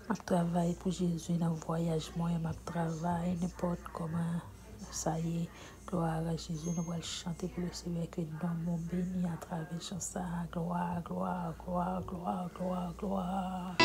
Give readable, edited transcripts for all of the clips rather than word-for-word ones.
Je travaille pour Jésus dans le voyage, moi, je travaille n'importe comment. Ça y est, gloire à Jésus, nous allons chanter pour le Seigneur que nous sommes bénis à travers chanson. Gloire, gloire, gloire, gloire, gloire, gloire.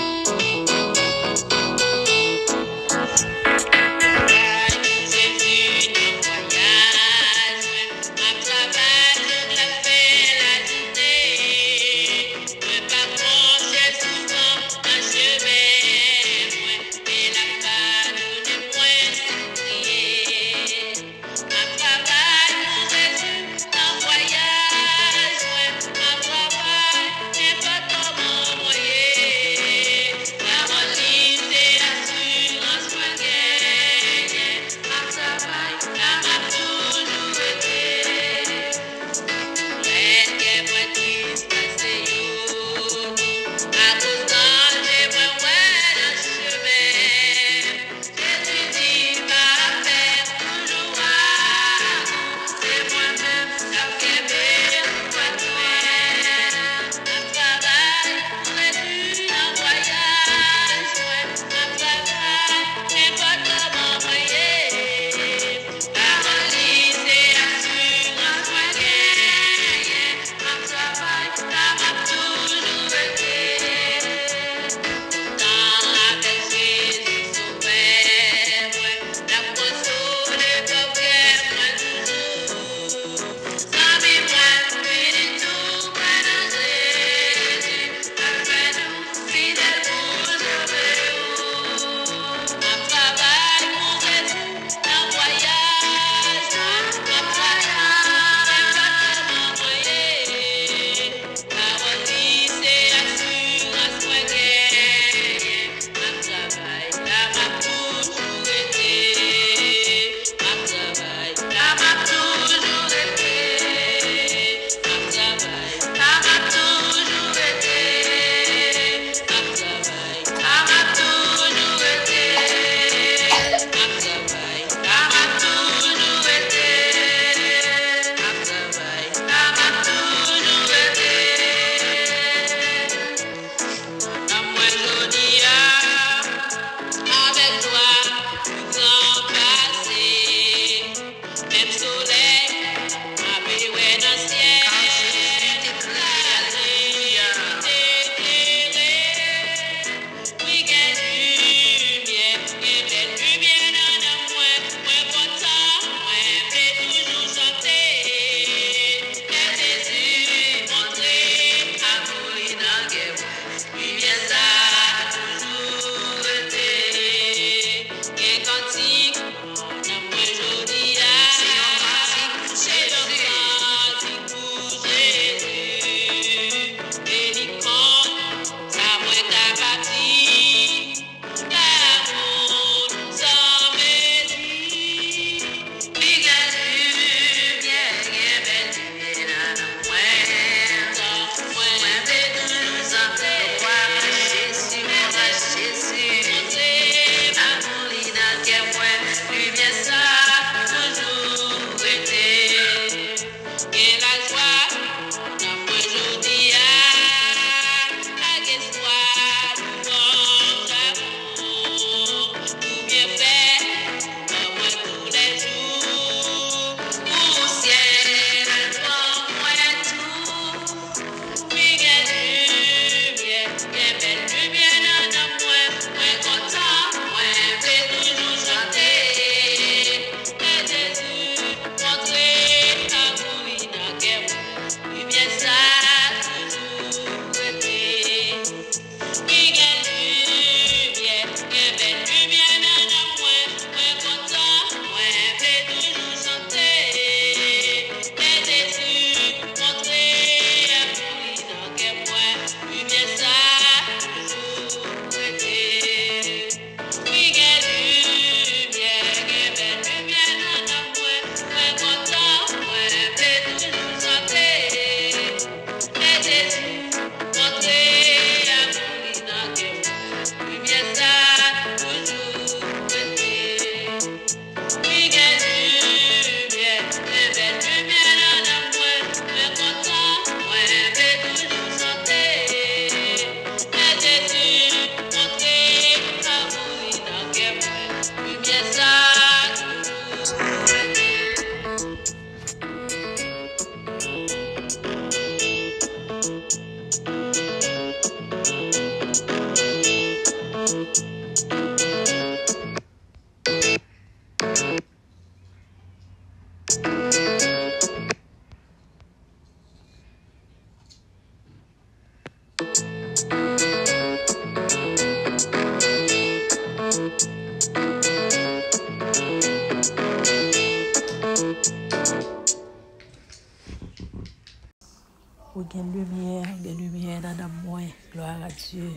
lumière dans moi. Gloire à Dieu.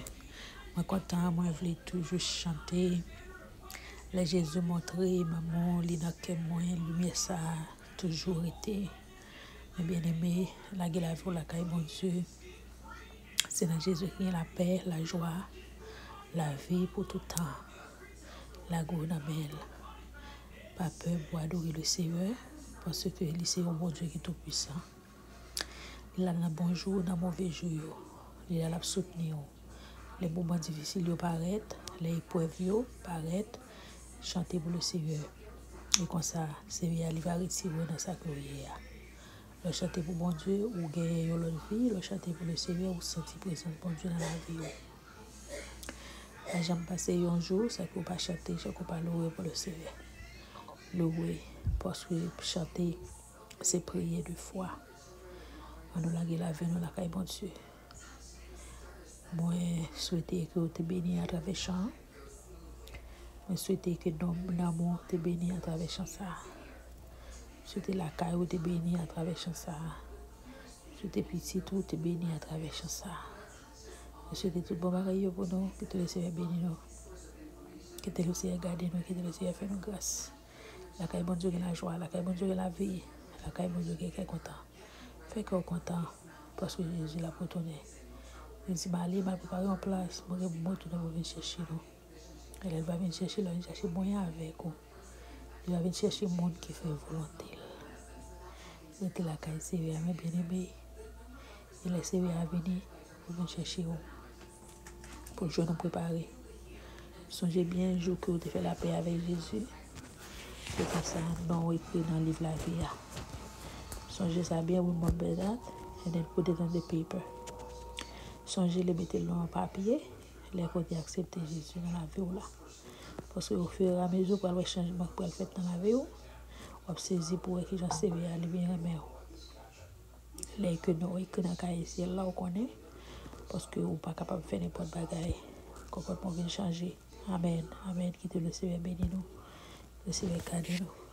Moi content, moi je voulais toujours chanter. Les Jésus montré, maman, l'inacte moi, lumière ça a toujours été. Mes bien-aimés, la gueule la vie, la caille, mon Dieu. C'est dans Jésus qui y a la paix, la joie, la vie pour tout temps. La gournamelle. Pas peur pour adorer le Seigneur, parce que c'est un bon Dieu qui est tout puissant. Il a un bon jour, dans un mauvais jour. Il a la soutenir. Les moments difficiles paraissent, les épreuves paraissent. Chanter pour le Seigneur. Et comme ça, le Seigneur va retirer dans sa carrière. Le chanter pour bon Dieu, ou gagner l'autre vie, le chanter pour le Seigneur, ou sentir présence bon Dieu dans la vie. Quand j'aime passer un jour, ça ne peut pas chanter, je ne peux pas louer pour le Seigneur. Louer, parce que chanter, c'est prier de foi. On nous l'a lavé, nous l'a caille bon Dieu. Moi, je souhaite que tu bénis à travers chant. Je souhaite que l'amour te bénisse à travers chant ça. Je souhaite la caille te bénisse à travers chant ça. Je souhaite petit tout te bénisse à travers chant ça. Je souhaite tout bon bagage pour nous, que tu le Seigneur bénisse nous. Que tu le Seigneur garde nous, que tu le Seigneur fait nous grâce. La caille bon Dieu qui la joie, la caille bon Dieu qui la vie, la caille bon Dieu qui est content. Fait qu'on est content parce que Jésus l'a retourné. Il dit, allez, m'a préparé en place, moi je vais venir chercher nous. Elle va venir chercher, elle va venir chercher moyen avec nous. Il va venir chercher le monde qui fait volonté. C'était la caille Seigneur, mes bien-aimés. Il est Seigneur à venir pour venir chercher nous. Pour jouer nous préparer. Songez bien un jour que vous avez fait la paix avec Jésus. C'est comme ça, bon, écrit dans le livre la vie. Songez ça bien, remember that, and then put it on the paper. Songez le mettre en papier, les côtés accepter Jésus dans la vie là. Parce que au fur et à mesure pour le changement pour le faire dans la vie, on va saisir pour que j'en sais bien aller bien remettre. Les que nous et que dans cahier c'est là on connaît parce que on pas capable de faire n'importe bagaille. Complètement vient changer. Amen. Amen. Qui te le Seigneur bénisse nous. Le Seigneur garde nous.